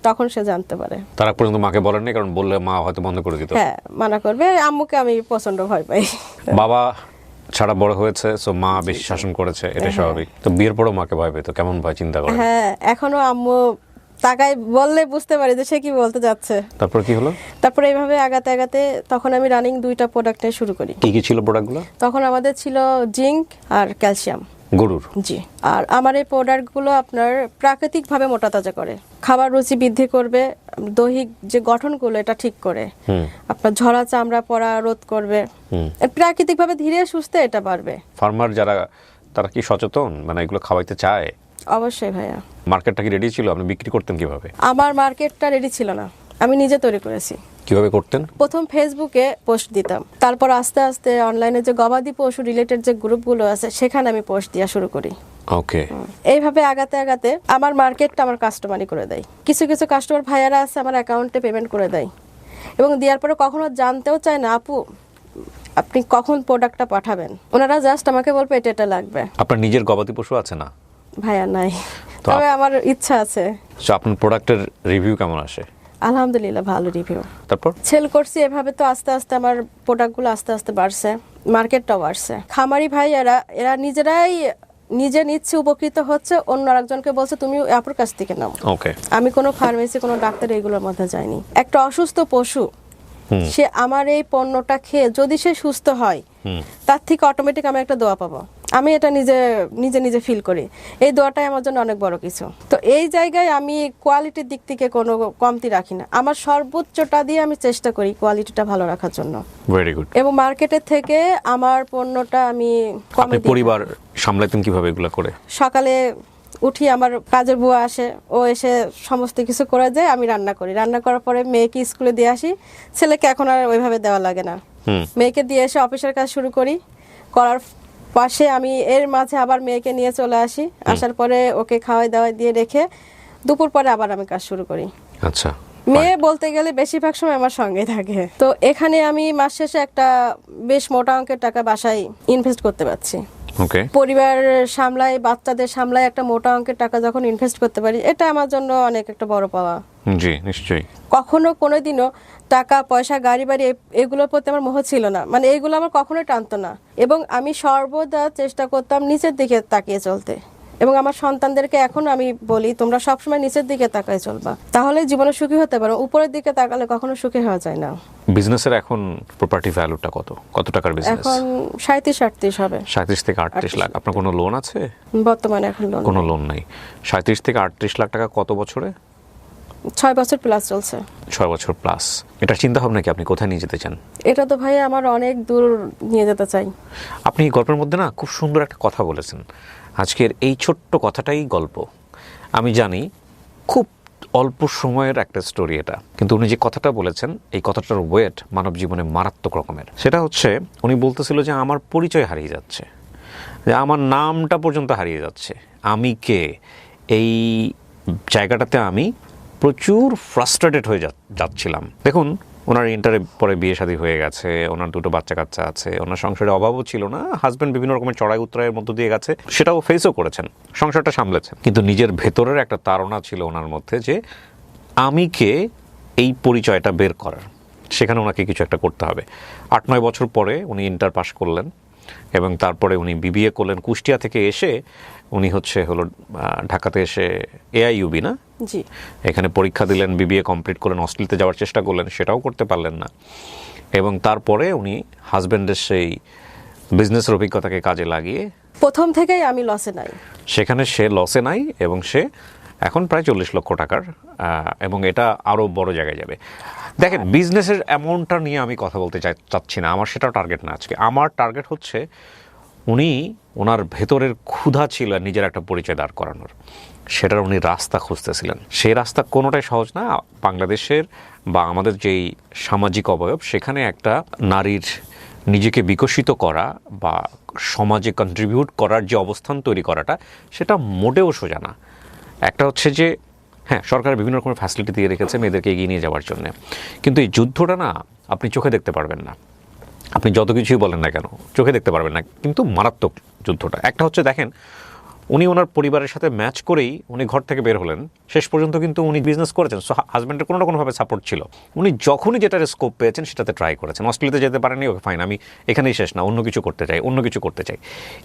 তখন সে জানতে পারে। তার আগ পর্যন্ত মাকে বলেননি, কারণ বললে মা হয়তো বন্ধ করে দিত। হ্যাঁ, মানা করবে। আম্মুকে আমি প্রচন্ড ভয় পাই। বাবা ছাড়া বড় হয়েছে, সো মা বেশি শাসন করেছে, এটা স্বাভাবিক। তো বিয়ের পরও মাকে ভয় পেতো, কেমন ভয় চিন্তা করে? হ্যাঁ, এখনো আম্মু তাকাই বললে বুঝতে পারি যে সে কি বলতে যাচ্ছে। তারপর কি হলো? তারপর এইভাবে আগাতে আগাতে তখন আমি রানিং 2টা প্রোডাক্ট নিয়ে শুরু করি। কি কি ছিল প্রোডাক্টগুলো? তখন আমাদের ছিল জিঙ্ক আর ক্যালসিয়াম গরুর। জি। আর আমার এই প্রোডাক্টগুলো আপনার প্রাকৃতিকভাবে মোটা তাজা করে, খাবার রুচি বৃদ্ধি করবে, দৈহিক যে গঠনগুলো এটা ঠিক করে, আপনার ঝরা চামড়া পড়া রোধ করবে, প্রাকৃতিকভাবে ধীরে সুস্থে এটা বাড়বে। ফার্মার যারা তারা কি সচেতন, মানে এগুলো খাওয়াইতে চায়? অবশ্যই ভাইয়া। মার্কেটটা কি রেডি ছিল? আপনি বিক্রি করতেন কিভাবে? আমার মার্কেটটা রেডি ছিল না, আমি নিজে তৈরি করেছি। কিভাবে করতেন? প্রথম ফেসবুকে পোস্ট দিতাম, তারপর আস্তে আস্তে অনলাইনে যে গবাদি পশু রিলেটেড যে গ্রুপগুলো আছে সেখানে আমি পোস্ট দেওয়া শুরু করি। ওকে, এইভাবে আগাতে আগাতে আমার মার্কেটটা আমার কাস্টমারই করে দেয়। কিছু কিছু কাস্টমার ভাইয়ারা আছে আমার অ্যাকাউন্টে পেমেন্ট করে দেয় এবং দেওয়ার পরে কখনো জানতেও চায় না আপু আপনি কখন প্রোডাক্টটা পাঠাবেন, ওনারা জাস্ট আমাকে বলবে এটা এটা লাগবে। আপনার নিজের গবাদি পশু আছে না? ভাইয়া নাই, তো তবে আমার ইচ্ছা আছে। তো আপনার প্রোডাক্টের রিভিউ কেমন আসে? আলহামদুলিল্লাহ ভালো রিভিউ। তারপর সেল করছি এভাবে, তো আস্তে আস্তে আমার প্রোডাক্টগুলো আস্তে আস্তে বাড়ছে, মার্কেটটাও বাড়ছে। খামারি ভাই এরা নিজেরাই নিজে নিচ্ছে, উপকৃত হচ্ছে, অন্য আরেকজনকে বলছে তুমি আপুর কাছ থেকে নাও। ওকে। আমি কোনো ফার্মেসি, কোনো ডাক্তার এগুলোর মধ্যে যাইনি। একটা অসুস্থ পশু সে আমার এই পণ্যটা খেয়ে যদি সে সুস্থ হয়, তার থেকে অটোমেটিক আমি একটা দোয়া পাবো। আমি এটা নিজে নিজে নিজে ফিল করি, এই দোয়াটাই আমার জন্য অনেক বড় কিছু। তো এই জায়গায় আমি কোয়ালিটির দিক থেকে কোনো কমতি রাখি না, আমার সর্বোচ্চটা দিয়ে আমি চেষ্টা করি কোয়ালিটিটা ভালো রাখার জন্য। Very good. এবং মার্কেটের থেকে আমার পণ্যটা আমি কমে আপনি দিই। পরিবার সামলাতেন কিভাবে এগুলো করে? সকালে উঠি, আমার কাজের বুয়া আসে, ও এসে সমস্ত কিছু করে দেয়, আমি রান্না করি। রান্না করার পরে মেয়েকে স্কুলে দিয়ে আসি, ছেলেকে এখন আর ওইভাবে দেওয়া লাগে না। মেয়েকে দিয়ে এসে অফিসের কাজ শুরু করি, করার পাশে আমি এর মাঝে আবার মেয়েকে নিয়ে চলে আসি, আসার পরে ওকে খাওয়াই দাওয়াই দিয়ে রেখে দুপুর পরে আবার আমি কাজ শুরু করি। আচ্ছা। মেয়ে বলতে গেলে বেশিরভাগ সময় আমার সঙ্গে থাকে। তো এখানে আমি মাস শেষে একটা বেশ মোটা অঙ্কের টাকা বাসায় ইনভেস্ট করতে পারছি। ওকে। পরিবার সামলাই, বাচ্চাদের সামলাই একটা মোটা অঙ্কের টাকা যখন ইনভেস্ট করতে পারি, এটা আমার জন্য অনেক একটা বড় পাওয়া। জি নিশ্চয়ই। কখনো কোনোদিনও টাকা পয়সা গাড়ি বাড়ি এগুলোর প্রতি আমার মোহ ছিল না, মানে এগুলো আমার কখনোই টানতো না। এবং আমি সর্বদা চেষ্টা করতাম নিচের দিকে তাকিয়ে চলতে। এবং আমার সন্তানদেরকে এখন আমি বলি তোমরা সবসময় নিচের দিকে তাকায় চলবা, তাহলে জীবনে সুখী হতে পারো। উপরের দিকে তাকালে কখনো সুখী হওয়া যায় না। বিজনেসের এখন প্রপার্টি ভ্যালুটা কত টাকার বিজনেস? এখন 37-38 হবে। 37 থেকে 38 লাখ। আপনার কোনো লোন আছে? বর্তমানে এখন লোন কোনো লোন নাই। 37 থেকে 38 লাখ টাকা কত বছরে? 6 বছর প্লাস চলছে। 6 বছর প্লাস। এটা চিন্তা ভাবনা কি আপনি কোথায় নিয়ে যেতে চান? এটা তো ভাই আমার অনেক দূর নিয়ে যেতে চাই। আপনি এই গল্পের মধ্যে না খুব সুন্দর একটা কথা বলেছেন। আজকের এই ছোট্ট কথাটাই গল্প। আমি জানি খুব অল্প সময়ের একটা স্টোরি এটা, কিন্তু উনি যে কথাটা বলেছেন এই কথাটার ওয়েট মানব জীবনে মারাত্মক রকমের। সেটা হচ্ছে উনি বলতেছিল যে আমার পরিচয় হারিয়ে যাচ্ছে, যে আমার নামটা পর্যন্ত হারিয়ে যাচ্ছে, আমি কে। এই জায়গাটাতে আমি প্রচুর ফ্রাস্ট্রেটেড হয়ে যাচ্ছিলাম। দেখুন ওনার ইন্টারে পরে বিয়ে শাদী হয়ে গেছে, ওনার 2টো বাচ্চা কাচ্চা আছে, ওনার সংসারে অভাবও ছিল না, হাজব্যান্ড বিভিন্ন রকমের চড়াই উত্তরায়ের মধ্য দিয়ে গেছে, সেটাও ফেসও করেছেন, সংসারটা সামলেছেন। কিন্তু নিজের ভেতরের একটা তাড়না ছিল ওনার মধ্যে যে আমি কে, এই পরিচয়টা বের করার। সেখানে ওনাকে কিছু একটা করতে হবে। 8-9 বছর পরে উনি ইন্টার পাস করলেন এবং তারপরে উনি বিবিএ করলেন। কুষ্টিয়া থেকে এসে উনি হলো ঢাকাতে এসে এআইইউবি না, জি, এখানে পরীক্ষা দিলেন, বিবিএ কমপ্লিট করলেন, অস্ট্রেলিয়াতে যাওয়ার চেষ্টা করলেন, সেটাও করতে পারলেন না। এবং তারপরে উনি হাজব্যান্ডের সেই বিজনেসের অভিজ্ঞতাকে কাজে লাগিয়ে প্রথম থেকেই আমি লসে নাই। সেখানে সে লসে নাই এবং সে এখন প্রায় 40 লক্ষ টাকার, এবং এটা আরও বড় জায়গায় যাবে। দেখেন বিজনেসের অ্যামাউন্টটা নিয়ে আমি কথা বলতে চাচ্ছি না, আমার সেটাও টার্গেট না আজকে। আমার টার্গেট হচ্ছে ওনার ভেতরের ক্ষুধা ছিল নিজের একটা পরিচয় দাঁড় করানোর, সেটার উনি রাস্তা খুঁজতেছিলেন। সেই রাস্তা কোনোটাই সহজ না। বাংলাদেশের বা আমাদের যেই সামাজিক অবয়ব, সেখানে একটা নারীর নিজেকে বিকশিত করা বা সমাজে কন্ট্রিবিউট করার যে অবস্থান তৈরি করাটা, সেটা মোটেও সোজা না। একটা হচ্ছে যে হ্যাঁ, সরকার বিভিন্ন রকমের ফ্যাসিলিটি দিয়ে রেখেছে মেয়েদেরকে এগিয়ে নিয়ে যাওয়ার জন্য, কিন্তু এই যুদ্ধটা না আপনি চোখে দেখতে পারবেন না। আপনি যত কিছুই বলেন না কেন চোখে দেখতে পারবেন না, কিন্তু মারাত্মক যুদ্ধটা। একটা হচ্ছে দেখেন উনি ওনার পরিবারের সাথে ম্যাচ করেই উনি ঘর থেকে বের হলেন, শেষ পর্যন্ত কিন্তু উনি বিজনেস করেছেন। সো হাজব্যান্ডের কোনো না কোনোভাবে সাপোর্ট ছিল। উনি যখনই যেটার স্কোপ পেয়েছেন সেটাতে ট্রাই করেছেন। অস্ট্রেলিয়াতে যেতে পারেনি, ওকে ফাইন, আমি এখানেই শেষ না, অন্য কিছু করতে চাই।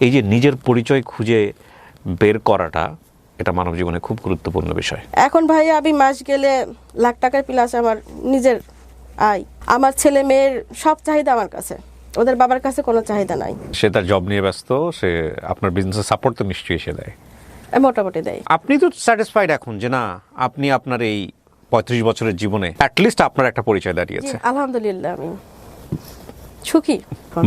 এই যে নিজের পরিচয় খুঁজে বের করাটা, এটা মানব জীবনে খুব গুরুত্বপূর্ণ বিষয়। এখন ভাই আমি মাস গেলে লাখ টাকার প্লাস আমার নিজের আয়, আমার ছেলে মেয়ের সব চাহিদা আমার কাছে, ওদের বাবার কাছে কোনো চাহিদা নাই। সে তার জব নিয়ে ব্যস্ত, সে আপনার বিজনেসের সাপোর্ট তো নিশ্চয়ই সে দেয়, মোটামুটি দেয়। আপনি তো স্যাটিসফাইড এখন যে না, আপনি আপনার এই 35 বছরের জীবনে অ্যাটলিস্ট আপনার একটা পরিচয় দাঁড়িয়েছে। আলহামদুলিল্লাহ আমি সুখী।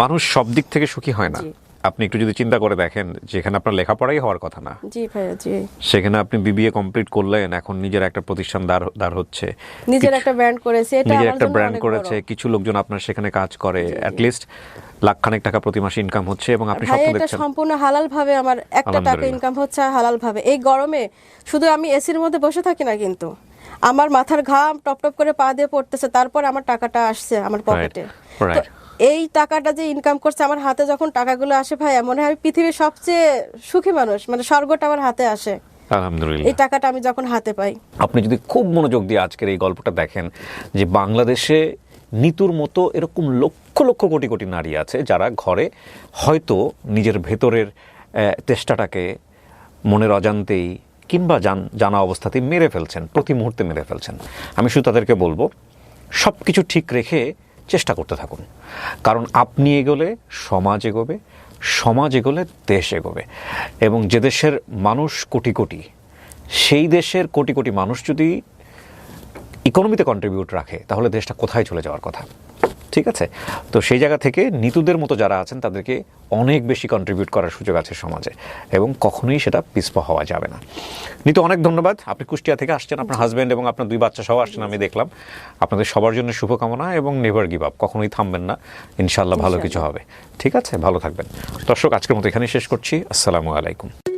মানুষ সব দিক থেকে সুখী হয় না। জি। আপনি একটু যদি চিন্তা করে দেখেন, যেখানে আপনার লেখাপড়াই হওয়ার কথা না, জি ভাইয়া, জি, সেখানে আপনি বিবিএ কমপ্লিট করলেন, এখন নিজের একটা প্রতিষ্ঠান দাঁড় হচ্ছে, নিজের একটা ব্র্যান্ড করেছে, এটা নিজের আমার একটা জন্য ব্র্যান্ড অনেক করেছে, বড়। কিছু লোকজন আপনার সেখানে কাজ করে, অ্যাটলিস্ট লাখখানেক টাকা প্রতি মাসে ইনকাম হচ্ছে, এবং আপনি ভাই স্বপ্ন এটা দেখছেন। সম্পূর্ণ হালাল ভাবে আমার একটা টাকা আলহামদুলিল্লাহ। ইনকাম হচ্ছে হালাল ভাবে। এই গরমে শুধু আমি এসির মধ্যে বসে থাকি না, কিন্তু আমার মাথার ঘাম টপ টপ করে পা দিয়ে পড়তেছে, তারপর আমার টাকাটা আসছে আমার পকেটে। right. তো এই টাকাটা যে ইনকাম করছে আমার হাতে যখন টাকাগুলো আসে ভাই, মনে হয় আমি পৃথিবীর সবচেয়ে সুখী মানুষ, মানে স্বর্গটা আমার হাতে আসে আলহামদুলিল্লাহ। এই টাকাটা আমি যখন হাতে পাই। আপনি যদি খুব মনোযোগ দিয়ে আজকের এই গল্পটা দেখেন, যে বাংলাদেশে নিতুর মতো এরকম লক্ষ লক্ষ কোটি কোটি নারী আছে যারা ঘরে হয়তো নিজের ভেতরের চেষ্টাটাকে মনের অজান্তেই কিংবা জানা অবস্থাতেই মেরে ফেলছেন, প্রতি মুহূর্তে মেরে ফেলছেন। আমি শুধু তাদেরকে বলবো সব কিছু ঠিক রেখে চেষ্টা করতে থাকুন, কারণ আপনি এগোলে সমাজ এগোবে, সমাজ এগোলে দেশ এগোবে, এবং যে দেশের মানুষ কোটি কোটি, সেই দেশের কোটি কোটি মানুষ যদি ইকোনমিতে কন্ট্রিবিউট রাখে তাহলে দেশটা কোথায় চলে যাওয়ার কথা। ঠিক আছে, তো সেই জায়গা থেকে নিতুদের মতো যারা আছেন তাদেরকে অনেক বেশি কন্ট্রিবিউট করার সুযোগ আছে সমাজে, এবং কখনোই সেটা পিছপা হওয়া যাবে না। নিতু, অনেক ধন্যবাদ। আপনি কুষ্টিয়া থেকে আসছেন, আপনার হাজব্যান্ড এবং আপনার 2 বাচ্চা সহ আসছেন, আমি দেখলাম। আপনাদের সবার জন্য শুভকামনা, এবং নেভার গিভ আপ, কখনোই থামবেন না, ইনশাআল্লাহ ভালো কিছু হবে। ঠিক আছে, ভালো থাকবেন। দর্শক, আজকের মতো এখানেই শেষ করছি। আসসালামু আলাইকুম।